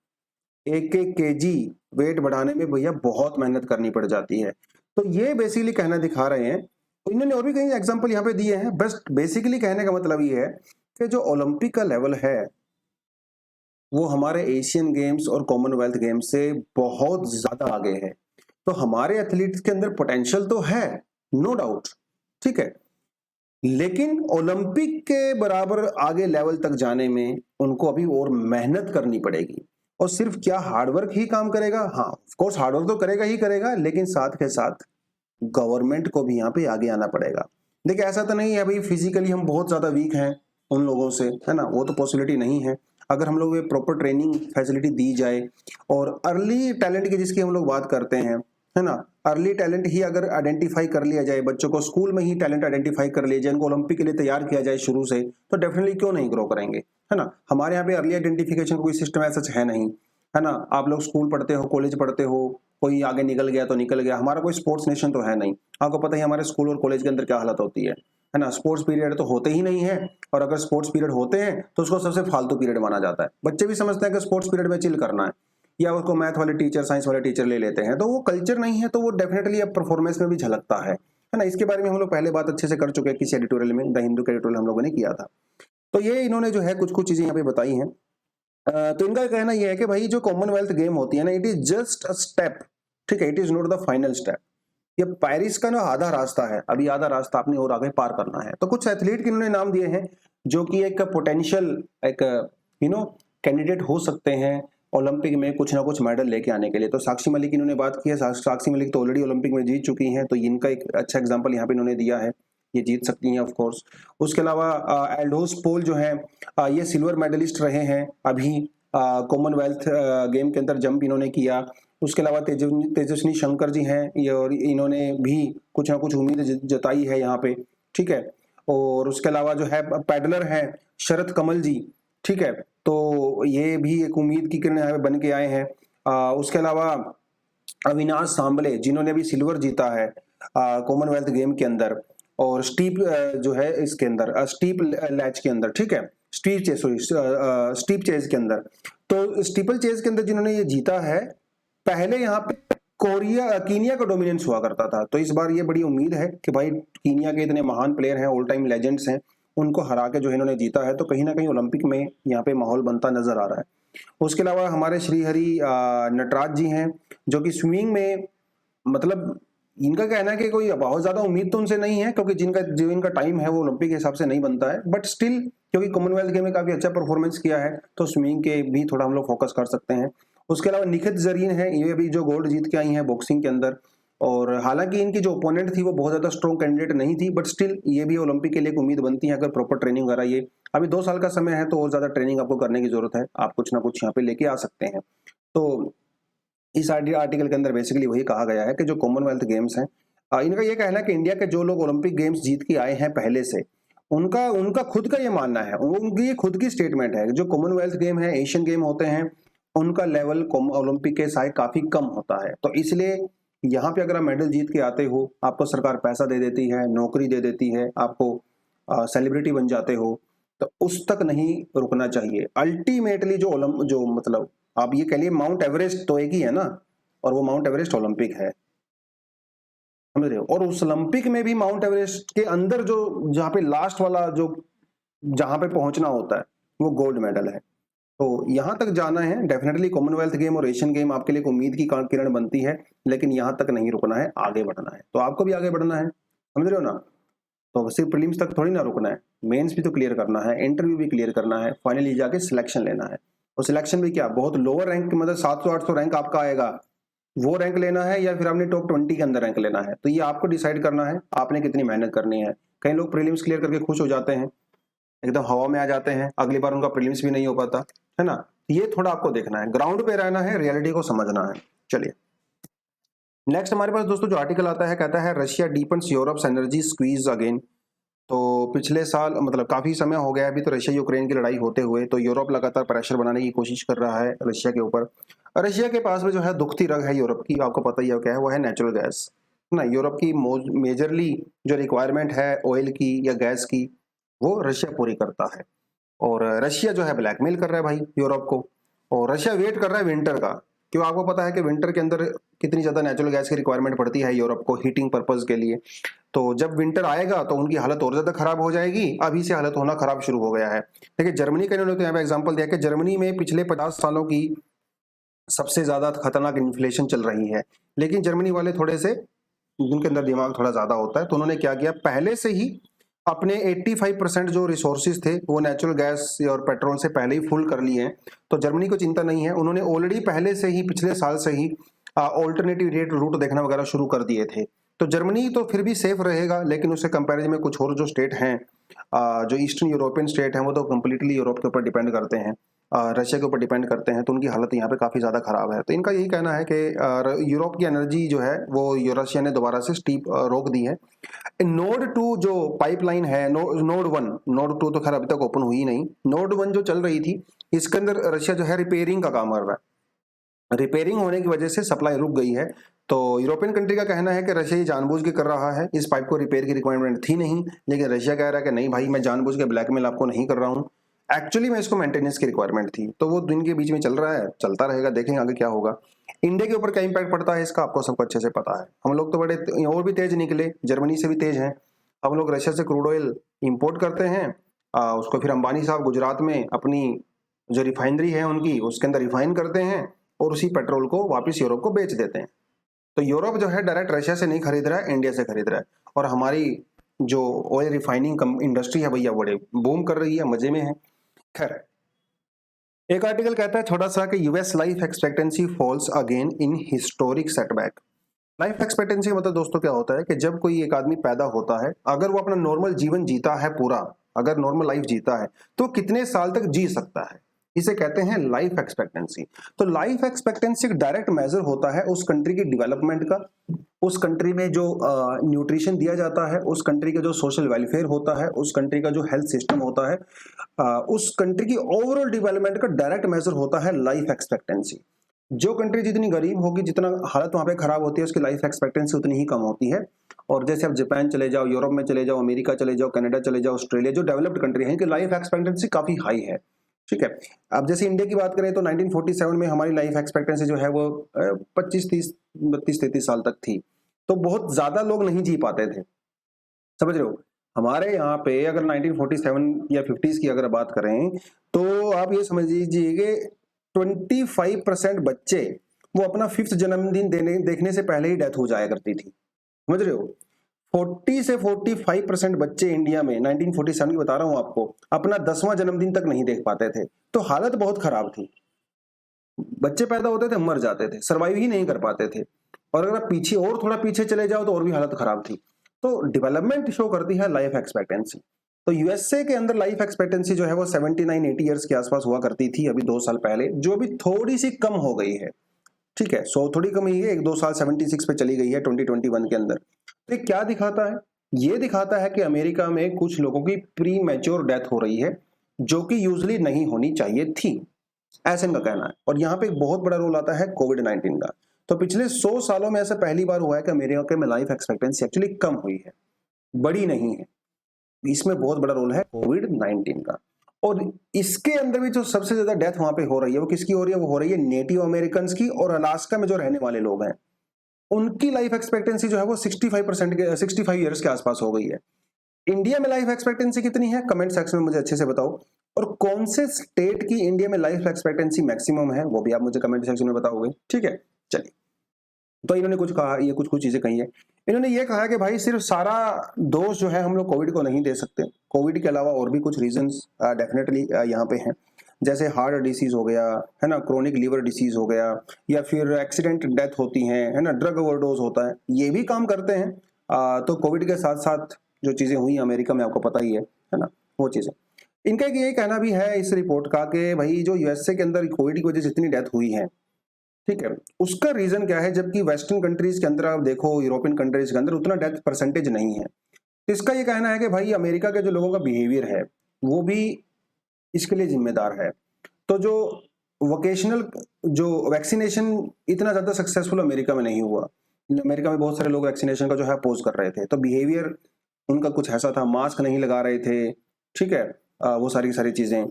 एक एक केजी वेट बढ़ाने में भैया बहुत मेहनत करनी पड़ जाती है। तो ये बेसिकली कहना दिखा रहे हैं। तो इन्होंने और भी कई एग्जांपल यहाँ पे दिए हैं। बस बेसिकली कहने का मतलब ये है कि जो ओलंपिक का लेवल है वो हमारे एशियन गेम्स और कॉमनवेल्थ गेम्स से बहुत ज्यादा आगे है। तो हमारे एथलीट्स के अंदर पोटेंशियल तो है, नो डाउट, ठीक है, लेकिन ओलंपिक के बराबर आगे लेवल तक जाने में उनको अभी और मेहनत करनी पड़ेगी। और सिर्फ क्या हार्डवर्क ही काम करेगा? हाँ, ऑफ कोर्स हार्डवर्क तो करेगा ही करेगा, लेकिन साथ के साथ गवर्नमेंट को भी यहाँ पे आगे आना पड़ेगा। देखिए, ऐसा तो नहीं है भाई फिजिकली हम बहुत ज्यादा वीक हैं उन लोगों से, है ना, वो तो पॉसिबिलिटी नहीं है। अगर हम लोग प्रॉपर ट्रेनिंग फैसिलिटी दी जाए और अर्ली टैलेंट की जिसकी हम लोग बात करते हैं, है ना, अर्ली टैलेंट ही अगर आइडेंटिफाई कर लिया जाए, बच्चों को स्कूल में ही टैलेंट आइडेंटिफाई कर लिया जाए, इनको ओलंपिक के लिए तैयार किया जाए शुरू से, तो डेफिनेटली क्यों नहीं ग्रो करेंगे, है ना। हमारे यहाँ पे अर्ली आइडेंटिफिकेशन कोई सिस्टम ऐसा है नहीं, है ना। आप लोग स्कूल पढ़ते हो, कॉलेज पढ़ते हो, कोई आगे निकल गया तो निकल गया, हमारा कोई स्पोर्ट्स नेशन तो है नहीं। आपको पता है हमारे स्कूल और कॉलेज के अंदर क्या हालत होती है ना। स्पोर्ट्स पीरियड तो होते ही नहीं है, और अगर स्पोर्ट्स पीरियड होते हैं तो उसको सबसे फालतू पीरियड माना जाता है। बच्चे भी समझते हैं कि स्पोर्ट्स पीरियड में चिल करना है, या उसको मैथ वाले टीचर, साइंस वाले टीचर ले लेते हैं, तो वो कल्चर नहीं है, तो वो डेफिनेटली अब परफॉर्मेंस में भी झलकता है ना। इसके बारे में हम लोग पहले बात अच्छे से कर चुके हैं किसी एडिटोरियल में, द हिंदू के एडिटोरियल हम लोगों ने किया था। तो ये इन्होंने जो है कुछ कुछ चीजें यहाँ पे बताई हैं। तो इनका कहना यह है कि भाई जो कॉमनवेल्थ गेम होती है ना, it is just a step, ठीक है, it is not the final step. ये पेरिस का ना आधा रास्ता है, अभी आधा रास्ता आपने और आगे पार करना है। तो कुछ एथलीट के इन्होंने नाम दिए हैं जो कि एक पोटेंशियल, एक कैंडिडेट हो सकते हैं ओलंपिक में कुछ ना कुछ मेडल लेके आने के लिए। तो साक्षी मलिक इन्होंने बात की है, साक्षी मलिक तो ऑलरेडी ओलंपिक में जीत चुकी हैं, तो इनका एक अच्छा एग्जांपल यहाँ पे इन्होंने दिया है, ये जीत सकती हैं ऑफ कोर्स। उसके अलावा एल्डोस पोल जो है, ये सिल्वर मेडलिस्ट रहे हैं अभी कॉमनवेल्थ गेम के अंदर, जंप इन्होंने किया। उसके अलावा तेजस्विनी शंकर जी हैं, ये और इन्होंने भी कुछ ना कुछ उम्मीद जताई है यहाँ पे, ठीक है। और उसके अलावा जो है पैडलर हैं शरद कमल जी, ठीक है, तो ये भी एक उम्मीद की किरण यहाँ पे बन के आए हैं। उसके अलावा अविनाश सांबले जिन्होंने भी सिल्वर जीता है कॉमनवेल्थ गेम के अंदर, और स्टीप जो है इसके अंदर स्टीप लैच के अंदर, ठीक है, स्टीप चेज के अंदर। तो स्टीपल चेज के अंदर जिन्होंने ये जीता है पहले यहाँ पे कीनिया का डोमिनेंस हुआ करता था। तो इस बार ये बड़ी उम्मीद है कि भाई कीनिया के इतने महान प्लेयर हैं, ऑल टाइम लेजेंड्स हैं, उनको हरा के जो इन्होंने जीता है, तो कहीं ना कहीं ओलंपिक में यहाँ पे माहौल बनता नजर आ रहा है। उसके अलावा हमारे श्रीहरि नटराज जी हैं, जो कि स्विमिंग में मतलब इनका कहना है कि कोई बहुत ज्यादा उम्मीद तो उनसे नहीं है, क्योंकि जो इनका टाइम है वो ओलंपिक के हिसाब से नहीं बनता है, बट स्टिल क्योंकि कॉमनवेल्थ गेम में काफी अच्छा परफॉर्मेंस किया है, तो स्विमिंग के भी थोड़ा हम लोग फोकस कर सकते हैं। उसके अलावा निखित जरीन है, ये भी जो गोल्ड जीत के आई हैं बॉक्सिंग के अंदर, और हालांकि इनकी जो ओपोनेंट थी वो बहुत ज्यादा स्ट्रॉन्ग कैंडिडेट नहीं थी, बट स्टिल ये भी ओलंपिक के लिए एक उम्मीद बनती है अगर प्रॉपर ट्रेनिंग वगैरह। ये अभी 2 साल का समय है, तो और ज्यादा ट्रेनिंग आपको करने की जरूरत है, आप कुछ ना कुछ यहाँ पे लेके आ सकते हैं। तो इस आर्टिकल के अंदर बेसिकली वही कहा गया है कि जो कॉमनवेल्थ गेम्स हैं, इनका ये कहना है कि इंडिया के जो लोग ओलंपिक गेम्स जीत के आए हैं पहले से, उनका उनका खुद का ये मानना है, उनकी ये खुद की स्टेटमेंट है, जो कॉमनवेल्थ गेम है, एशियन गेम होते हैं, उनका लेवल ओलंपिक के साथ काफी कम होता है। तो इसलिए यहाँ पे अगर आप मेडल जीत के आते हो, आपको सरकार पैसा दे देती है, नौकरी दे देती है, आपको सेलिब्रिटी बन जाते हो, तो उस तक नहीं रुकना चाहिए। अल्टीमेटली जो मतलब आप ये कह लिए माउंट एवरेस्ट तो एक ही है ना, और वो माउंट एवरेस्ट ओलंपिक है, समझ रहे हो। और उस ओलंपिक में भी माउंट एवरेस्ट के अंदर जो जहाँ पे लास्ट वाला जो जहाँ पे पहुंचना होता है वो गोल्ड मेडल है। तो यहाँ तक जाना है, डेफिनेटली कॉमनवेल्थ गेम और एशियन गेम आपके लिए एक उम्मीद की किरण बनती है, लेकिन यहाँ तक नहीं रुकना है, आगे बढ़ना है। तो आपको भी आगे बढ़ना है, समझ रहे हो ना। तो सिर्फ प्रीलिम्स तक थोड़ी ना रुकना है, मेंस भी तो क्लियर करना है, इंटरव्यू भी क्लियर करना है, फाइनली जाके सिलेक्शन लेना है। और सिलेक्शन भी क्या बहुत लोअर रैंक, मतलब 700-800 रैंक आपका आएगा, वो रैंक लेना है या फिर आपने टॉप 20 के अंदर रैंक लेना है, तो ये आपको डिसाइड करना है आपने कितनी मेहनत करनी है। कई लोग प्रीलिम्स क्लियर करके खुश हो जाते हैं, एकदम हवा में आ जाते हैं, अगली बार उनका प्रीलिम्स भी नहीं हो पाता है ना। ये थोड़ा आपको देखना है, ग्राउंड पे रहना है, रियलिटी को समझना है। चलिए नेक्स्ट हमारे पास दोस्तों जो आर्टिकल आता है, कहता है Russia deepens Europe's energy squeeze again. तो पिछले साल मतलब काफी समय हो गया अभी तो रशिया यूक्रेन की लड़ाई होते हुए, तो यूरोप लगातार प्रेशर बनाने की कोशिश कर रहा है रशिया के ऊपर। रशिया के पास में जो है दुखती रग है यूरोप की, आपको पता ही है क्या है, वो है नेचुरल गैस ना। यूरोप की मेजरली जो रिक्वायरमेंट है ऑयल की या गैस की, वो रशिया पूरी करता है। और रशिया जो है ब्लैकमेल कर रहा है भाई यूरोप को, और रशिया वेट कर रहा है विंटर का, क्यों आपको पता है कि विंटर के अंदर कितनी ज्यादा नेचुरल गैस की रिक्वायरमेंट पड़ती है यूरोप को हीटिंग पर्पज के लिए। तो जब विंटर आएगा तो उनकी हालत और ज्यादा खराब हो जाएगी, अभी से हालत होना खराब शुरू हो गया है। देखिए जर्मनी का इन्होंने तो यहाँ पे एग्जांपल दिया कि जर्मनी में पिछले 50 सालों की सबसे ज्यादा खतरनाक इन्फ्लेशन चल रही है, लेकिन जर्मनी वाले थोड़े से उनके अंदर दिमाग थोड़ा ज्यादा होता है, तो उन्होंने क्या किया, पहले से ही अपने 85% जो रिसोर्सेज थे वो नेचुरल गैस और पेट्रोल से पहले ही फुल कर लिए हैं। तो जर्मनी को चिंता नहीं है, उन्होंने ऑलरेडी पहले से ही पिछले साल से ही ऑल्टरनेटिव रेट रूट देखना वगैरह शुरू कर दिए थे। तो जर्मनी तो फिर भी सेफ रहेगा, लेकिन उससे कंपैरिजन में कुछ और जो स्टेट हैं, जो ईस्टर्न यूरोपियन स्टेट हैं, वो तो कम्प्लीटली यूरोप के ऊपर डिपेंड करते हैं, रशिया के ऊपर डिपेंड करते हैं, तो उनकी हालत यहाँ पे काफ़ी ज़्यादा खराब है। तो इनका यही कहना है कि यूरोप की एनर्जी जो है वो रशिया ने दोबारा से स्टीप रोक दी है। नोड 2 जो पाइपलाइन है, नोड 1, नोड 2 तो खैर अभी तक ओपन हुई नहीं, नोड 1 जो चल रही थी, इसके अंदर रशिया जो है रिपेयरिंग का काम कर रहा है। रिपेयरिंग होने की वजह से सप्लाई रुक गई है। तो यूरोपियन कंट्री का कहना है कि रशिया ये जानबूझ के कर रहा है, इस पाइप को रिपेयर की रिक्वायरमेंट थी नहीं, लेकिन रशिया कह रहा है कि नहीं भाई मैं जानबूझ के ब्लैकमेल आपको नहीं कर रहा हूँ, एक्चुअली में इसको मेंटेनेंस की रिक्वायरमेंट थी। तो वो दिन के बीच में चल रहा है, चलता रहेगा, देखेंगे आगे क्या होगा। इंडिया के ऊपर क्या इंपैक्ट पड़ता है इसका आपको सबको अच्छे से पता है, हम लोग तो बड़े और भी तेज निकले, जर्मनी से भी तेज हैं। हम लोग रशिया से क्रूड ऑयल इंपोर्ट करते हैं, उसको फिर अंबानी साहब गुजरात में अपनी जो रिफाइनरी है उनकी उसके अंदर रिफाइन करते हैं, और उसी पेट्रोल को वापस यूरोप को बेच देते हैं। तो यूरोप जो है डायरेक्ट रशिया से नहीं खरीद रहा है, इंडिया से खरीद रहा है, और हमारी जो ऑयल रिफाइनिंग इंडस्ट्री है भैया बड़े बूम कर रही है, मजे में है। खैर एक आर्टिकल कहता है छोटा सा कि US life expectancy falls again in historic setback. Life expectancy मतलब दोस्तों क्या होता है कि जब कोई एक आदमी पैदा होता है, अगर वो अपना नॉर्मल जीवन जीता है पूरा, अगर नॉर्मल लाइफ जीता है तो कितने साल तक जी सकता है, इसे कहते हैं लाइफ एक्सपेक्टेंसी। तो लाइफ एक्सपेक्टेंसी एक डायरेक्ट मेजर होता है उस कंट्री की डेवलपमेंट का, उस कंट्री में जो न्यूट्रिशन दिया जाता है, उस कंट्री का जो सोशल वेलफेयर होता है, उस कंट्री का जो हेल्थ सिस्टम होता है, उस कंट्री की ओवरऑल डेवलपमेंट का डायरेक्ट मेजर होता है लाइफ एक्सपेक्टेंसी। जो कंट्री जितनी गरीब होगी, जितना हालत वहां पे खराब होती है, उसकी लाइफ एक्सपेक्टेंसी उतनी ही कम होती है। और जैसे आप जापान चले जाओ, यूरोप में चले जाओ, अमेरिका चले जाओ, कनाडा चले जाओ, ऑस्ट्रेलिया, जो डेवलप्ड कंट्री है, इनकी लाइफ एक्सपेक्टेंसी काफी हाई है। ठीक है। अब जैसे इंडिया की बात करें तो 1947 में हमारी लाइफ एक्सपेक्टेंसी जो है वो 25 30 32 33 साल तक थी। तो बहुत ज्यादा लोग नहीं जी पाते थे, समझ रहे हो। हमारे यहाँ पे अगर 1947 या 50s की अगर बात करें तो आप ये समझ लीजिए कि 25% बच्चे वो अपना 5th जन्मदिन देखने से पहले ही डेथ हो जाया करती थी, समझ रहे हो। 40 से 45% बच्चे इंडिया में 1947 की बता रहा हूं आपको, अपना 10वां जन्मदिन तक नहीं देख पाते थे। तो हालत बहुत खराब थी, बच्चे पैदा होते थे मर जाते थे, सर्वाइव ही नहीं कर पाते थे। और अगर आप पीछे और थोड़ा पीछे चले जाओ तो और भी हालत खराब थी। तो डेवलपमेंट शो करती है लाइफ एक्सपेक्टेंसी। तो यूएसए के अंदर लाइफ एक्सपेक्टेंसी जो है वो 79-80 ईयर्स के आसपास हुआ करती थी अभी 2 साल पहले, जो भी थोड़ी सी कम हो गई है। ठीक है, सो थोड़ी कम ही है, 1-2 साल 76 पे चली गई है 2021 के अंदर। तो ये क्या दिखाता है? ये दिखाता है कि अमेरिका में कुछ लोगों की प्री मैच्योर डेथ हो रही है, जो कि यूजली नहीं होनी चाहिए थी, ऐसा इनका कहना है। और यहाँ पे एक बहुत बड़ा रोल आता है कोविड-19 का। तो पिछले 100 सालों में ऐसा पहली बार हुआ है कि अमेरिका में लाइफ एक्सपेक्टेंसी एक्चुअली कम हुई है, बड़ी नहीं है। इसमें बहुत बड़ा रोल है कोविड-19 का। और इसके अंदर भी जो सबसे ज्यादा डेथ वहां पे हो रही है वो किसकी हो रही है? वो हो रही है नेटिव अमेरिकन की, और अलास्का में जो रहने वाले लोग हैं उनकी लाइफ एक्सपेक्टेंसी जो है वो 65 ईयर्स के आसपास हो गई है। इंडिया में लाइफ एक्सपेक्टेंसी कितनी है? कमेंट सेक्शन में मुझे अच्छे से बताओ। और कौन से स्टेट की इंडिया में लाइफ एक्सपेक्टेंसी मैक्सिमम है वो भी आप मुझे कमेंट सेक्शन में बताओगे, ठीक है। चलिए, तो इन्होंने कुछ कहा, ये कुछ चीजें कही है। इन्होंने ये कहा कि भाई सिर्फ सारा दोष जो है हम लोग कोविड को नहीं दे सकते, कोविड के अलावा और भी कुछ रीजंस डेफिनेटली यहाँ पे हैं। जैसे हार्ट डिसीज हो गया है ना, क्रोनिक लीवर डिसीज हो गया, या फिर एक्सीडेंट डेथ होती है ना, ड्रग ओवरडोज होता है, ये भी काम करते हैं। तो कोविड के साथ साथ जो चीजें हुई अमेरिका में आपको पता ही है ना, वो चीजें। इनका एक ये कहना भी है इस रिपोर्ट का कि भाई जो यूएसए के अंदर कोविड की वजह से इतनी डेथ हुई है, ठीक है, उसका रीजन क्या है, जबकि वेस्टर्न कंट्रीज के अंदर आप देखो, यूरोपियन कंट्रीज के अंदर उतना डेथ परसेंटेज नहीं है। तो इसका ये कहना है कि भाई अमेरिका के जो लोगों का बिहेवियर है वो भी इसके लिए जिम्मेदार है। तो जो वोकेशनल जो वैक्सीनेशन इतना ज्यादा सक्सेसफुल अमेरिका में नहीं हुआ। अमेरिका में बहुत सारे लोग वैक्सीनेशन का जो है अपोज कर रहे थे, तो बिहेवियर उनका कुछ ऐसा था, मास्क नहीं लगा रहे थे, ठीक है, वो सारी चीजें,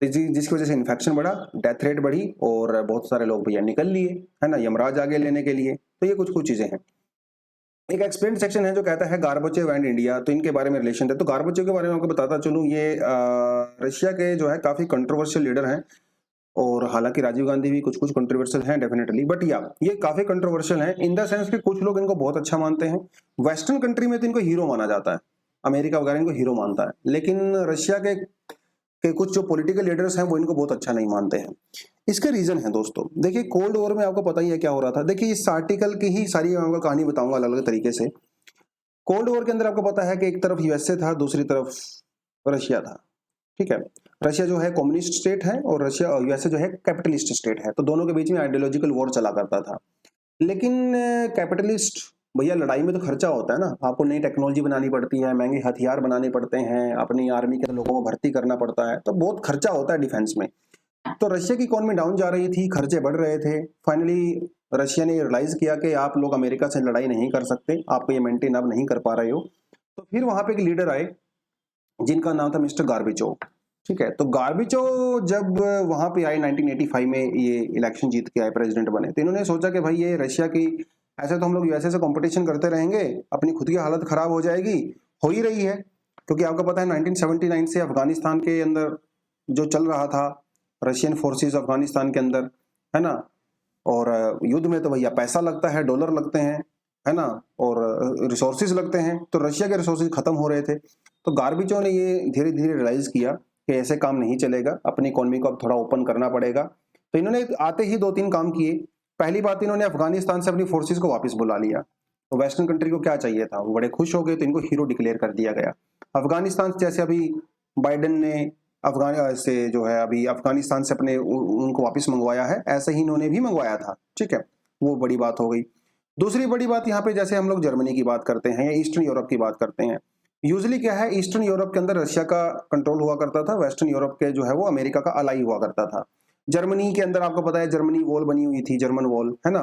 जिसकी वजह से इन्फेक्शन बढ़ा, डेथ रेट बढ़ी, और बहुत सारे लोग भैया निकल लिए, है ना, यमराज आगे लेने के लिए। तो ये कुछ चीजें हैं। एक एक्सप्लेन सेक्शन है जो कहता है गार्बोचेव एंड इंडिया, तो इनके बारे में रिलेशन है। तो गार्बोचेव के बारे में आपको बताता चलूं, ये रशिया के जो है काफी कंट्रोवर्शियल लीडर हैं, और हालांकि राजीव गांधी भी कुछ कंट्रोवर्शियल हैं डेफिनेटली, बट या ये काफी कंट्रोवर्शियल हैं इन द सेंस कि कुछ लोग इनको बहुत अच्छा मानते हैं। वेस्टर्न कंट्री में तो इनको हीरो माना जाता है, अमेरिका वगैरह इनको हीरो मानता है, लेकिन रशिया के कुछ जो पॉलिटिकल लीडर्स हैं वो इनको बहुत अच्छा नहीं मानते हैं। इसके रीजन है दोस्तों, देखिए कोल्ड वॉर में आपको पता ही है क्या हो रहा था। देखिए इस आर्टिकल की ही सारी आपको कहानी बताऊंगा अलग अलग तरीके से। कोल्ड वॉर के अंदर आपको पता है कि एक तरफ यूएसए था, दूसरी तरफ रशिया था, ठीक है। रशिया जो है कम्युनिस्ट स्टेट है, और रशिया यूएसए जो है कैपिटलिस्ट स्टेट है। तो दोनों के बीच में आइडियोलॉजिकल वॉर चला करता था। लेकिन कैपिटलिस्ट भैया, लड़ाई में तो खर्चा होता है ना, आपको नई टेक्नोलॉजी बनानी पड़ती है, महंगे हथियार बनाने पड़ते हैं, अपनी आर्मी के लोगों को भर्ती करना पड़ता है, तो बहुत खर्चा होता है डिफेंस में। तो रशिया की इकोनॉमी डाउन जा रही थी, खर्चे बढ़ रहे थे। फाइनली रशिया ने रियलाइज किया कि आप लोग अमेरिका से लड़ाई नहीं कर सकते, आप ये मेंटेन अब नहीं कर पा रहे हो। तो फिर वहां पे एक लीडर आए जिनका नाम था मिस्टर गार्बिचोव, ठीक है। तो गार्बिचोव जब वहां पे आए 1985 में, ये इलेक्शन जीत के आए, प्रेसिडेंट बने, तो इन्होंने सोचा कि भाई ये रशिया की, ऐसे तो हम लोग यूएसए से कंपटीशन करते रहेंगे, अपनी खुद की हालत खराब हो जाएगी, हो ही रही है। क्योंकि आपको पता है 1979 से अफगानिस्तान के अंदर जो चल रहा था, रशियन फोर्सेस अफगानिस्तान के अंदर, है ना, और युद्ध में तो भैया पैसा लगता है, डॉलर लगते हैं, है ना, और रिसोर्सेज लगते हैं। तो रशिया के रिसोर्सेज खत्म हो रहे थे। तो गार्बिचोव ने ये धीरे धीरे रियलाइज किया कि ऐसे काम नहीं चलेगा, अपनी इकोनॉमी को अब थोड़ा ओपन करना पड़ेगा। तो इन्होंने आते ही 2-3 काम किए। पहली बात, इन्होंने अफगानिस्तान से अपनी फोर्सेज को वापस बुला लिया। तो वेस्टर्न कंट्री को क्या चाहिए था, वो बड़े खुश हो गए, तो इनको हीरो डिक्लेयर कर दिया गया। अफगानिस्तान जैसे अभी बाइडेन ने अफगान से जो है अभी अफगानिस्तान से अपने उनको वापस मंगवाया है, ऐसे ही इन्होंने भी मंगवाया था, ठीक है, वो बड़ी बात हो गई। दूसरी बड़ी बात यहाँ पे, जैसे हम लोग जर्मनी की बात करते हैं या ईस्टर्न यूरोप की बात करते हैं, यूजुअली क्या है, ईस्टर्न यूरोप के अंदर रशिया का कंट्रोल हुआ करता था, वेस्टर्न यूरोप के जो है वो अमेरिका का अलाई हुआ करता था। जर्मनी के अंदर आपको पता है जर्मनी वॉल बनी हुई थी, जर्मन वॉल, है ना।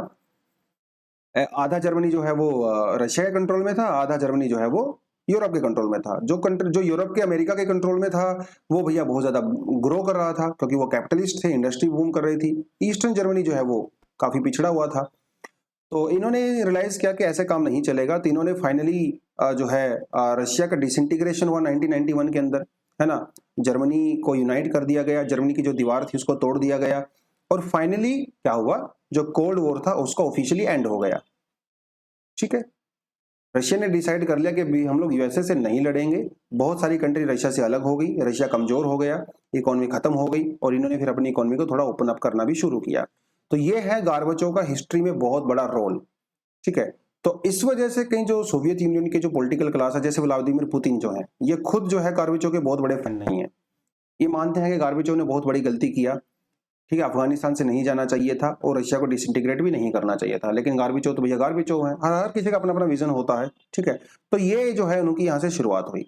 आधा जर्मनी जो है वो रशिया के कंट्रोल में था, आधा जर्मनी जो है वो यूरोप के कंट्रोल में था। जो यूरोप के अमेरिका के कंट्रोल में था वो भैया बहुत ज्यादा ग्रो कर रहा था क्योंकि वो कैपिटलिस्ट थे, इंडस्ट्री बूम कर रही थी। ईस्टर्न जर्मनी जो है वो काफी पिछड़ा हुआ था। तो इन्होंने रियलाइज किया कि ऐसे काम नहीं चलेगा, तो इन्होंने फाइनली जो है रशिया का डिसइंटीग्रेशन हुआ 1991 के अंदर, है ना। जर्मनी को यूनाइट कर दिया गया, जर्मनी की जो दीवार थी उसको तोड़ दिया गया, और फाइनली क्या हुआ, जो कोल्ड वॉर था उसका ऑफिशियली एंड हो गया। ठीक है, रशिया ने डिसाइड कर लिया कि भी हम लोग यूएसए से नहीं लड़ेंगे। बहुत सारी कंट्री रशिया से अलग हो गई, रशिया कमजोर हो गया, इकोनॉमी खत्म हो गई, और इन्होंने फिर अपनी इकोनॉमी को थोड़ा ओपन अप करना भी शुरू किया। तो ये है गार्बाचोव का हिस्ट्री में बहुत बड़ा रोल। ठीक है, तो इस वजह से कहीं जो सोवियत यूनियन के जो पॉलिटिकल क्लास है, जैसे व्लादिमीर पुतिन जो है, ये खुद जो है गार्बाचोव के बहुत बड़े फैन नहीं है। ये मानते हैं कि गार्बाचोव ने बहुत बड़ी गलती किया। ठीक है, अफगानिस्तान से नहीं जाना चाहिए था और रशिया को डिसइंटीग्रेट भी नहीं करना चाहिए था, लेकिन गार्बाचोव तो भैया गार्बाचोव है, हर किसी का अपना अपना विजन होता है। ठीक है, तो ये जो है उनकी यहाँ से शुरुआत हुई।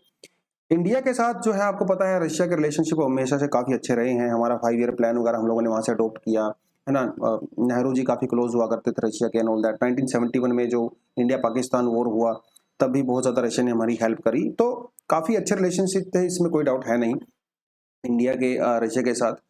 इंडिया के साथ जो है आपको पता है रशिया के रिलेशनशिप हमेशा से काफी अच्छे रहे हैं। हमारा 5 ईयर प्लान वगैरह हम लोगों ने वहां से अडोप्ट किया, है ना। नेहरू जी काफी क्लोज हुआ करते थे रशिया के एंड ऑल दैट। 1971 में जो इंडिया पाकिस्तान वॉर हुआ तब भी बहुत ज्यादा रशिया ने हमारी हेल्प करी, तो काफी अच्छे रिलेशनशिप थे, इसमें कोई डाउट है नहीं इंडिया के रशिया के साथ।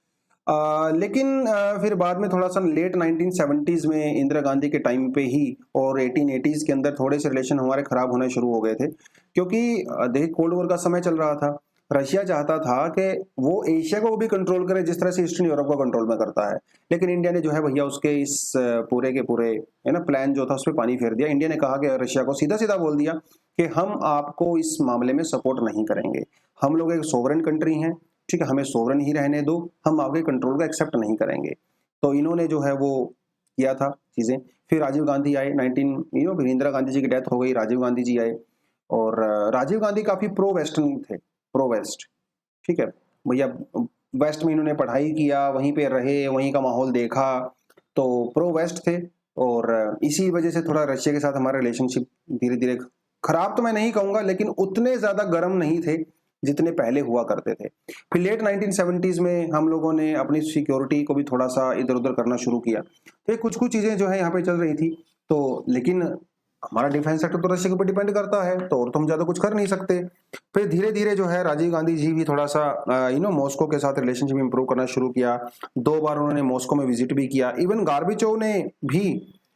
लेकिन फिर बाद में थोड़ा सा लेट 1970s में इंदिरा गांधी के टाइम पे ही और 1880s के अंदर थोड़े से रिलेशन हमारे खराब होने शुरू हो गए थे, क्योंकि देखिए कोल्ड वॉर का समय चल रहा था। रशिया चाहता था कि वो एशिया को भी कंट्रोल करे जिस तरह से ईस्टर्न यूरोप को कंट्रोल में करता है, लेकिन इंडिया ने जो है भैया उसके इस पूरे के पूरे है ना प्लान जो था उस पर पानी फेर दिया। इंडिया ने कहा कि रशिया को सीधा सीधा बोल दिया कि हम आपको इस मामले में सपोर्ट नहीं करेंगे, हम लोग एक सोवरेन कंट्री हैं, ठीक है, हमें सोवरेन ही रहने दो, हम आपके कंट्रोल को एक्सेप्ट नहीं करेंगे। तो इन्होंने जो है वो किया था चीजें। फिर राजीव गांधी आए, 19 फिर इंदिरा गांधी जी की डेथ हो गई, राजीव गांधी जी आए, और राजीव गांधी काफी प्रो वेस्टर्न थे, प्रो वेस्ट। ठीक है भैया, वेस्ट में इन्होंने पढ़ाई किया, वहीं पे रहे, वहीं का माहौल देखा, तो प्रो वेस्ट थे, और इसी वजह से थोड़ा रशिया के साथ हमारा रिलेशनशिप धीरे धीरे खराब तो मैं नहीं कहूंगा, लेकिन उतने ज्यादा गर्म नहीं थे जितने पहले हुआ करते थे। फिर लेट 1970s में हम लोगों ने अपनी सिक्योरिटी को भी थोड़ा सा इधर उधर करना शुरू किया, तो कुछ कुछ चीजें जो है यहाँ पे चल रही थी। तो लेकिन हमारा डिफेंस सेक्टर तो रशिया के ऊपर डिपेंड करता है, तो और तो हम ज्यादा कुछ कर नहीं सकते। फिर धीरे धीरे जो है राजीव गांधी जी भी थोड़ा सा मॉस्को के साथ रिलेशनशिप इंप्रूव करना शुरू किया। 2 बार उन्होंने मॉस्को में विजिट भी किया, इवन गार्बाचोव ने भी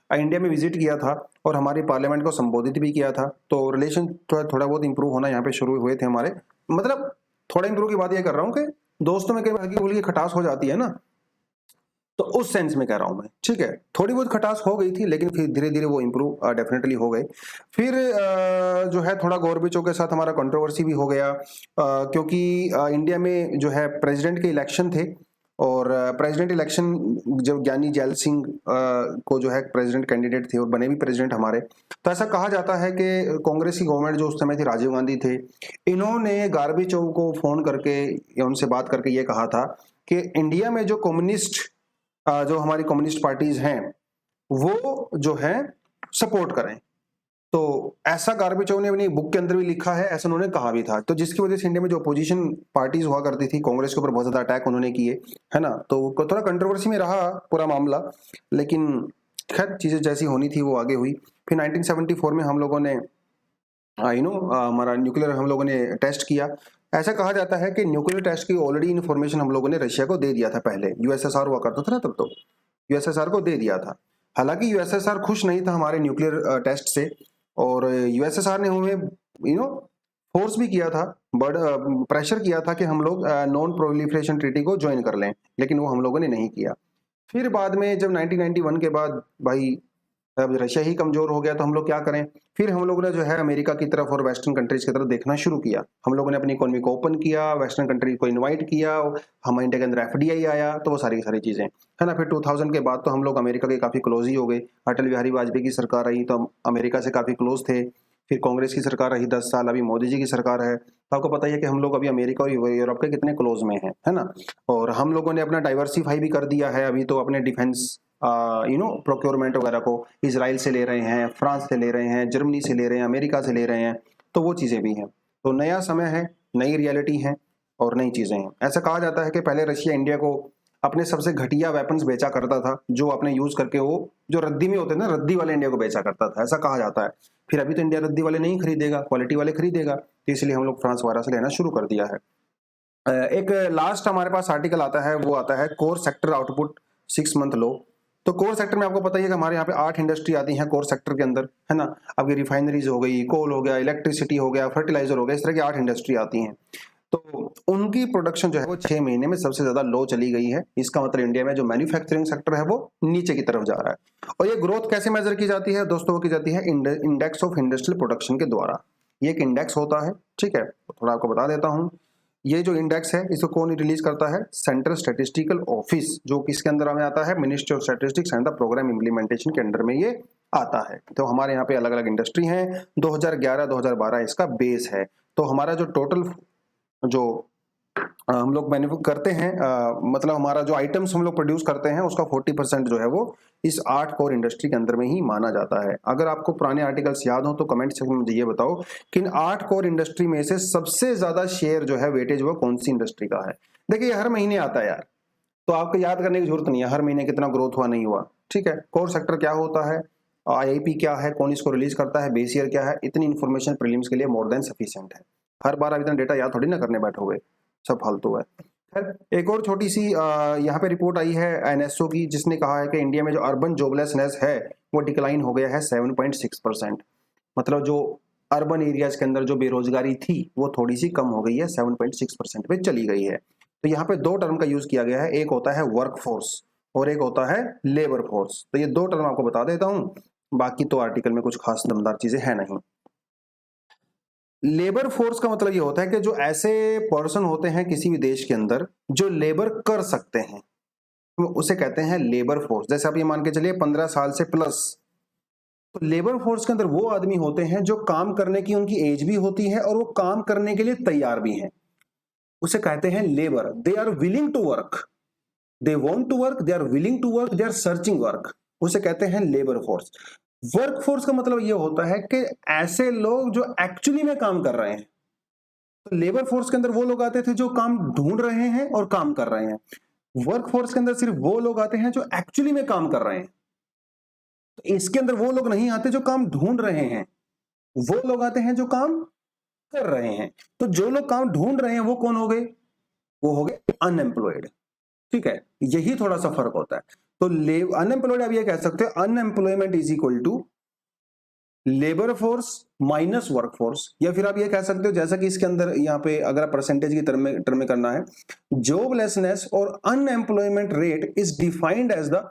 इंडिया में विजिट किया था और हमारे पार्लियामेंट को संबोधित भी किया था। तो रिलेशन थोड़ा बहुत इंप्रूव होना यहाँ पे शुरू हुए थे हमारे, मतलब थोड़ा इंप्रूव की बात ये कर रहा हूँ कि दोस्तों में कई हल्की फुल्की खटास हो जाती है ना, तो उस सेंस में कह रहा हूं मैं। ठीक है, थोड़ी बहुत खटास हो गई थी, लेकिन फिर धीरे धीरे वो इंप्रूव डेफिनेटली हो गए। फिर जो है थोड़ा गोरबेचोव के साथ हमारा कंट्रोवर्सी भी हो गया, क्योंकि इंडिया में जो है प्रेसिडेंट के इलेक्शन थे, और प्रेसिडेंट इलेक्शन जब ज्ञानी जैल सिंह को जो है प्रेसिडेंट कैंडिडेट थे और बने भी प्रेसिडेंट हमारे, तो ऐसा कहा जाता है कि कांग्रेस की गवर्नमेंट जो उस समय थी, राजीव गांधी थे, इन्होंने गार्बाचोव को फोन करके या उनसे बात करके ये कहा था कि इंडिया में जो कम्युनिस्ट जो हमारी कम्युनिस्ट पार्टीज हैं वो जो है सपोर्ट करें। तो ऐसा गार्बाचोव ने अपनी बुक के अंदर भी लिखा है, ऐसा उन्होंने कहा भी था। तो जिसकी वजह से इंडिया में जो अपोजिशन पार्टीज हुआ करती थी, कांग्रेस के ऊपर बहुत ज्यादा अटैक उन्होंने किए, है ना। तो थोड़ा कंट्रोवर्सी में रहा पूरा मामला, लेकिन खैर चीजें जैसी होनी थी वो आगे हुई। फिर 1974 में हम लोगों ने हमारा न्यूक्लियर हम लोगों ने टेस्ट किया। ऐसा कहा जाता है कि न्यूक्लियर टेस्ट की ऑलरेडी इन्फॉर्मेशन हम लोगों ने रशिया को दे दिया था पहले, यूएसएसआर हुआ करता था ना तब, तो यूएसएसआर को दे दिया था। हालांकि यूएसएसआर खुश नहीं था हमारे न्यूक्लियर टेस्ट से, और यूएसएसआर ने हमें फोर्स भी किया था, बट प्रेशर किया था कि हम लोग नॉन प्रोलिफरेशन ट्रीटी को ज्वाइन कर लें, लेकिन वो हम लोगों ने नहीं किया। फिर बाद में जब 1991 के बाद भाई अब रशिया ही कमजोर हो गया, तो हम लोग क्या करें, फिर हम लोगों ने जो है अमेरिका की तरफ और वेस्टर्न कंट्रीज की तरफ देखना शुरू किया। हम लोगों ने अपनी इकोनॉमी को ओपन किया, वेस्टर्न कंट्रीज को इनवाइट किया, हमारे इंडिया के अंदर एफडीआई आया, तो वो सारी सारी चीजें, है ना। फिर 2000 के बाद तो हम लोग अमेरिका के काफी क्लोज ही हो गए। अटल बिहारी वाजपेयी की सरकार आई तो हम अमेरिका से काफी क्लोज थे। फिर कांग्रेस की सरकार रही 10 साल, अभी मोदी जी की सरकार है, तो आपको पता ही है कि हम लोग अभी अमेरिका और यूरोप के कितने क्लोज में हैं, है ना। और हम लोगों ने अपना डाइवर्सिफाई भी कर दिया है, अभी तो अपने डिफेंस प्रोक्योरमेंट वगैरह को इजराइल से ले रहे हैं, फ्रांस से ले रहे हैं, जर्मनी से ले रहे हैं, अमेरिका से ले रहे हैं, तो वो चीज़ें भी हैं। तो नया समय है, नई रियलिटी है और नई चीज़ें हैं। ऐसा कहा जाता है कि पहले रशिया इंडिया को अपने सबसे घटिया वेपन्स बेचा करता था, जो आपने यूज करके वो जो रद्दी में होते हैं ना, रद्दी वाले इंडिया को बेचा करता था, ऐसा कहा जाता है। फिर अभी तो इंडिया रद्दी वाले नहीं खरीदेगा, क्वालिटी वाले खरीदेगा, तो इसलिए हम लोग फ्रांस वगैरह से लेना शुरू कर दिया है। एक लास्ट हमारे पास आर्टिकल आता है, वो आता है कोर सेक्टर आउटपुट 6 मंथ लो। तो कोर सेक्टर में आपको पता ही है कि हमारे यहाँ पे 8 इंडस्ट्री आती हैं कोर सेक्टर के अंदर, है ना। आपकी रिफाइनरीज हो गई, कोल हो गया, इलेक्ट्रिसिटी हो गया, फर्टिलाइजर हो गया, इस तरह की 8 इंडस्ट्री आती हैं। तो उनकी प्रोडक्शन जो है वो 6 महीने में सबसे ज्यादा लो चली गई है। इसका मतलब इंडिया में जो मैन्युफैक्चरिंग सेक्टर है वो नीचे की तरफ जा रहा है। और ये ग्रोथ कैसे मेजर की जाती है दोस्तों? वो की जाती है इंडेक्स ऑफ इंडस्ट्रियल प्रोडक्शन के द्वारा। ये एक इंडेक्स होता है, ठीक है, थोड़ा आपको बता देता हूँ। ये जो इंडेक्स है इसको कौन रिलीज करता है? सेंट्रल स्टैटिस्टिकल ऑफिस, जो किसके अंदर में आता है? Ministry of statistics and the programme implementation के अंडर में ये आता है। तो हमारे यहाँ पे अलग अलग इंडस्ट्री हैं। 2011-2012 इसका बेस है। तो हमारा जो टोटल जो हम लोग मैन्युफैक्चर करते हैं, मतलब हमारा जो आइटम्स हम लोग प्रोड्यूस करते हैं उसका 40% जो है वो इस 8 कोर इंडस्ट्री के अंदर में ही माना जाता है। अगर आपको पुराने आर्टिकल्स याद हो तो कमेंट सेक्शन में मुझे ये बताओ कि इन 8 कोर इंडस्ट्री में से सबसे ज्यादा शेयर जो है वेटेज वो कौन सी इंडस्ट्री का है। देखिए हर महीने आता है यार, तो आपको याद करने की जरूरत नहीं है हर महीने कितना ग्रोथ हुआ नहीं हुआ, ठीक है। कोर सेक्टर क्या होता है, IIP क्या है, कौन इसको रिलीज करता है, बेस ईयर क्या है, इतनी इन्फॉर्मेशन प्रीलिम्स के लिए मोर देन सफिशिएंट है। हर बार आप इतना डेटा याद थोड़ी ना करने बैठोगे, सब फालतू है। एक और छोटी सी यहाँ पे रिपोर्ट आई है NSO की, जिसने कहा है कि इंडिया में जो अर्बन जॉबलेसनेस है वो डिक्लाइन हो गया है 7.6%। मतलब जो अर्बन एरियाज के अंदर जो बेरोजगारी थी वो थोड़ी सी कम हो गई है, 7.6% पे चली गई है। तो यहाँ पे 2 टर्म का यूज किया गया है, एक होता है वर्क फोर्स और एक होता है लेबर फोर्स। तो ये 2 टर्म आपको बता देता हूँ, बाकी तो आर्टिकल में कुछ खास दमदार चीजें है नहीं। लेबर फोर्स का मतलब ये होता है कि जो ऐसे पर्सन होते हैं किसी भी देश के अंदर जो लेबर कर सकते हैं, तो उसे कहते हैं लेबर फोर्स। जैसे आप ये मान के चलिए 15 साल से प्लस, तो लेबर फोर्स के अंदर वो आदमी होते हैं जो काम करने की उनकी एज भी होती है और वो काम करने के लिए तैयार भी हैं, उसे कहते हैं labour. They are willing to work, they want to work, they are willing to work, they are searching work, उसे कहते हैं लेबर फोर्स। वर्क फोर्स का मतलब यह होता है कि ऐसे लोग जो एक्चुअली में काम कर रहे हैं। तो लेबर फोर्स के अंदर वो लोग आते थे जो काम ढूंढ रहे हैं और काम कर रहे हैं। वर्क फोर्स के अंदर सिर्फ वो लोग आते हैं जो एक्चुअली में काम कर रहे हैं। तो इसके अंदर वो लोग नहीं आते जो काम ढूंढ रहे हैं, वो लोग आते हैं जो काम कर रहे हैं। तो जो लोग काम ढूंढ रहे हैं वो कौन हो गए? वो हो गए अनएम्प्लॉयड, ठीक है। यही थोड़ा सा फर्क होता है। तो अनएम्प्लॉयड आप ये कह सकते हो unemployment is equal to labour force minus work force, या फिर आप ये कह सकते हो जैसा कि इसके अंदर यहाँ पे अगर परसेंटेज की टर्म में करना है, जॉबलेसनेस और unemployment rate is defined as the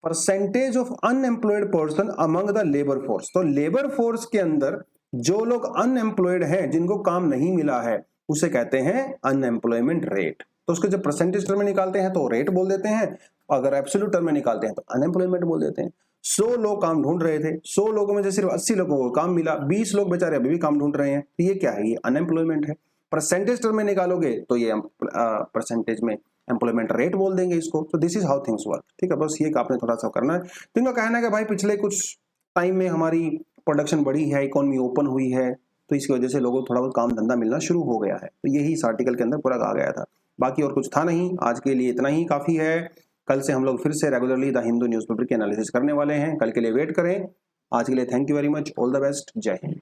percentage of unemployed person among the labour force. तो लेबर फोर्स के अंदर जो लोग अनएम्प्लॉयड हैं, जिनको काम नहीं मिला है, उसे कहते हैं अनएम्प्लॉयमेंट रेट। तो उसको जब परसेंटेज टर्म में निकालते हैं तो रेट बोल देते हैं, अगर एब्सोल्यूट टर्म में निकालते हैं तो अनएम्प्लॉयमेंट बोल देते हैं। 100 लोग काम ढूंढ रहे थे, 100 लोगों में से सिर्फ 80 लोगों को काम मिला, 20 लोग बेचारे अभी भी काम ढूंढ रहे हैं, तो ये क्या है? ये अनएम्प्लॉयमेंट है। परसेंटेज टर्म में निकालोगे तो ये परसेंटेज में एम्प्लॉयमेंट रेट बोल देंगे इसको। तो this is how things work, ठीक है। बस ये आपने थोड़ा सा करना है। तो इनका कहना है कि भाई पिछले कुछ टाइम में हमारी प्रोडक्शन बढ़ी है, इकोनॉमी ओपन हुई है, तो इसकी वजह से लोगों को थोड़ा बहुत काम धंधा मिलना शुरू हो गया है। तो यही इस आर्टिकल के अंदर पूरा कहा गया था, बाकी और कुछ था नहीं। आज के लिए इतना ही काफी है। कल से हम लोग फिर से रेगुलरली द हिंदू न्यूज़पेपर की एनालिसिस करने वाले हैं, कल के लिए वेट करें। आज के लिए thank you very much, all the best, जय हिंद।